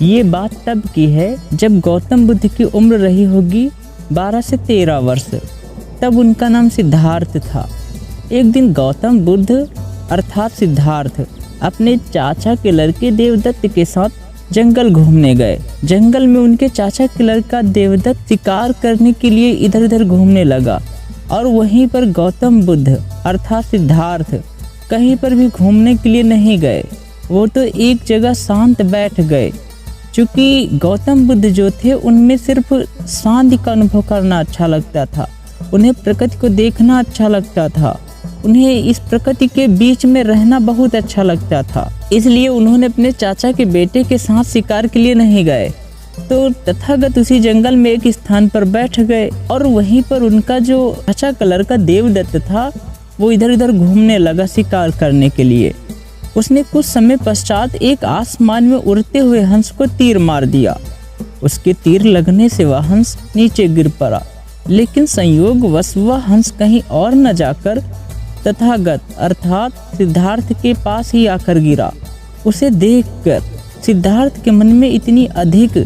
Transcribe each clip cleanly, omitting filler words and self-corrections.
ये बात तब की है जब गौतम बुद्ध की उम्र रही होगी 12 से 13 वर्ष। तब उनका नाम सिद्धार्थ था। एक दिन गौतम बुद्ध अर्थात सिद्धार्थ अपने चाचा के लड़के देवदत्त के साथ जंगल घूमने गए। जंगल में उनके चाचा के लड़का देवदत्त शिकार करने के लिए इधर उधर घूमने लगा और वहीं पर गौतम बुद्ध अर्थात सिद्धार्थ कहीं पर भी घूमने के लिए नहीं गए। वो तो एक जगह शांत बैठ गए। क्योंकि गौतम बुद्ध जो थे उनमें सिर्फ शांति का अनुभव करना अच्छा लगता था। उन्हें प्रकृति को देखना अच्छा लगता था। उन्हें इस प्रकृति के बीच में रहना बहुत अच्छा लगता था। इसलिए उन्होंने अपने चाचा के बेटे के साथ शिकार के लिए नहीं गए। तो तथागत उसी जंगल में एक स्थान पर बैठ गए और वहीं पर उनका जो चाचा का लड़का देवदत्त था वो इधर उधर घूमने लगा शिकार करने के लिए। उसने कुछ समय पश्चात एक आसमान में उड़ते हुए हंस को तीर मार दिया। उसके तीर लगने से वह हंस नीचे गिर पड़ा, लेकिन संयोगवश वह हंस कहीं और न जाकर तथागत अर्थात सिद्धार्थ के पास ही आकर गिरा। उसे देखकर सिद्धार्थ के मन में इतनी अधिक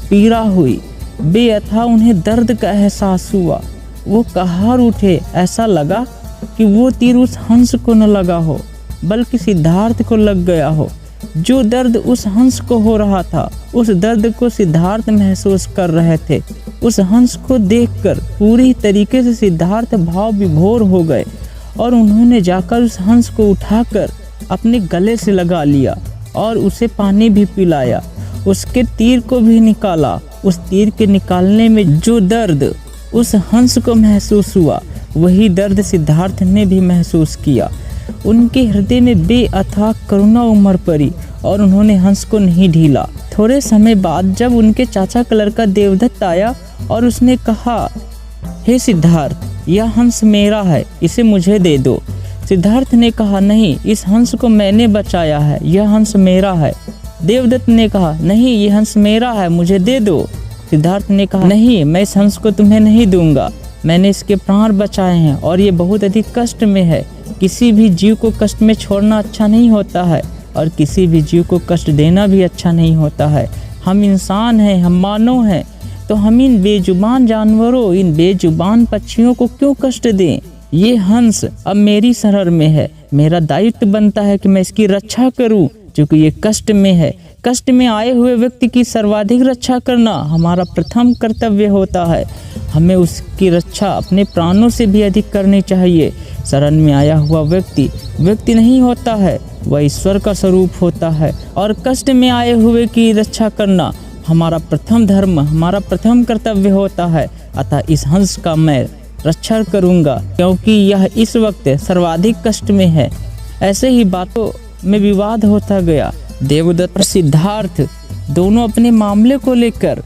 पीड़ा हुई, बेअथा उन्हें दर्द का एहसास हुआ। वो कहार उठे। ऐसा लगा कि वो तीर उस हंस को न लगा हो बल्कि सिद्धार्थ को लग गया हो। जो दर्द उस हंस को हो रहा था उस दर्द को सिद्धार्थ महसूस कर रहे थे। उस हंस को देखकर पूरी तरीके से सिद्धार्थ भाव विभोर हो गए और उन्होंने जाकर उस हंस को उठाकर अपने गले से लगा लिया और उसे पानी भी पिलाया। उसके तीर को भी निकाला। उस तीर के निकालने में जो दर्द उस हंस को महसूस हुआ वही दर्द सिद्धार्थ ने भी महसूस किया। उनके हृदय में बेअथाह करुणा उमड़ पड़ी और उन्होंने हंस को नहीं ढीला। थोड़े समय बाद जब उनके चाचा का लड़का देवदत्त आया और उसने कहा, हे सिद्धार्थ, यह हंस मेरा है, इसे मुझे दे दो। सिद्धार्थ ने कहा, नहीं, इस हंस को मैंने बचाया है, यह हंस मेरा है। देवदत्त ने कहा, नहीं, ये हंस मेरा है, मुझे दे दो। सिद्धार्थ ने कहा, नहीं, मैं इस हंस को तुम्हें नहीं दूंगा। मैंने इसके प्राण बचाए हैं और ये बहुत अधिक कष्ट में है। किसी भी जीव को कष्ट में छोड़ना अच्छा नहीं होता है और किसी भी जीव को कष्ट देना भी अच्छा नहीं होता है। हम इंसान हैं, हम मानव हैं, तो हम इन बेजुबान जानवरों, इन बेजुबान पक्षियों को क्यों कष्ट दें। ये हंस अब मेरी शरण में है। मेरा दायित्व बनता है कि मैं इसकी रक्षा करूं, क्योंकि ये कष्ट में है। कष्ट में आए हुए व्यक्ति की सर्वाधिक रक्षा करना हमारा प्रथम कर्तव्य होता है। हमें उसकी रक्षा अपने प्राणों से भी अधिक करनी चाहिए। शरण में आया हुआ व्यक्ति नहीं होता है, वह ईश्वर का स्वरूप होता है और कष्ट में आए हुए की रक्षा करना हमारा प्रथम धर्म, हमारा प्रथम कर्तव्य होता है। अतः इस हंस का मैं रक्षा करूंगा क्योंकि यह इस वक्त सर्वाधिक कष्ट में है। ऐसे ही बातों में विवाद होता गया। देवदत्त और सिद्धार्थ दोनों अपने मामले को लेकर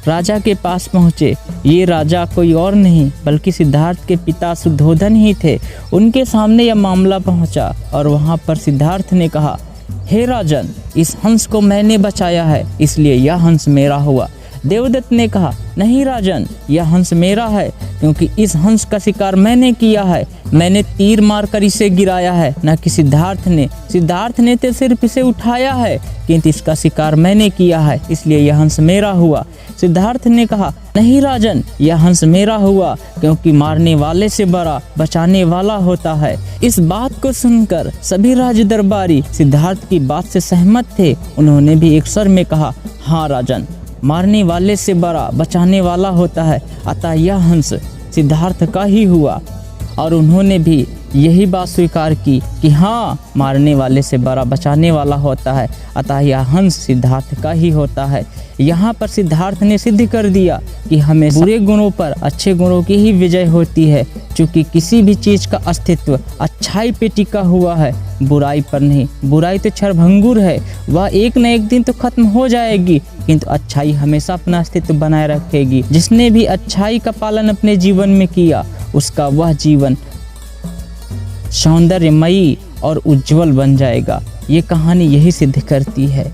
राजा के पास पहुँचे। ये राजा कोई और नहीं बल्कि सिद्धार्थ के पिता शुद्धोधन ही थे। उनके सामने यह मामला पहुँचा और वहाँ पर सिद्धार्थ ने कहा, हे राजन, इस हंस को मैंने बचाया है, इसलिए यह हंस मेरा हुआ। देवदत्त ने कहा, नहीं राजन, यह हंस मेरा है क्योंकि इस हंस का शिकार मैंने किया है। मैंने तीर मारकर इसे गिराया है, न कि सिद्धार्थ ने। सिद्धार्थ ने तो सिर्फ इसे उठाया है, किंतु इसका शिकार मैंने किया है, इसलिए यह हंस मेरा हुआ। सिद्धार्थ ने कहा, नहीं राजन, यह हंस मेरा हुआ क्योंकि मारने वाले से बड़ा बचाने वाला होता है। इस बात को सुनकर सभी राज दरबारी सिद्धार्थ की बात से सहमत थे। उन्होंने भी एक स्वर में कहा, हाँ राजन, मारने वाले से बड़ा बचाने वाला होता है, अतः यह हंस सिद्धार्थ का ही हुआ। और उन्होंने भी यही बात स्वीकार की कि हाँ, मारने वाले से बड़ा बचाने वाला होता है, अतः यह हंस सिद्धार्थ का ही होता है। यहाँ पर सिद्धार्थ ने सिद्ध कर दिया कि हमें बुरे गुणों पर अच्छे गुणों की ही विजय होती है, क्योंकि किसी भी चीज़ का अस्तित्व अच्छाई पे टिका हुआ है, बुराई पर नहीं। बुराई तो क्षणभंगुर है, वह एक न एक दिन तो खत्म हो जाएगी, किंतु अच्छाई हमेशा अपना अस्तित्व बनाए रखेगी। जिसने भी अच्छाई का पालन अपने जीवन में किया उसका वह जीवन सौंदर्यमयी और उज्जवल बन जाएगा। ये कहानी यही सिद्ध करती है।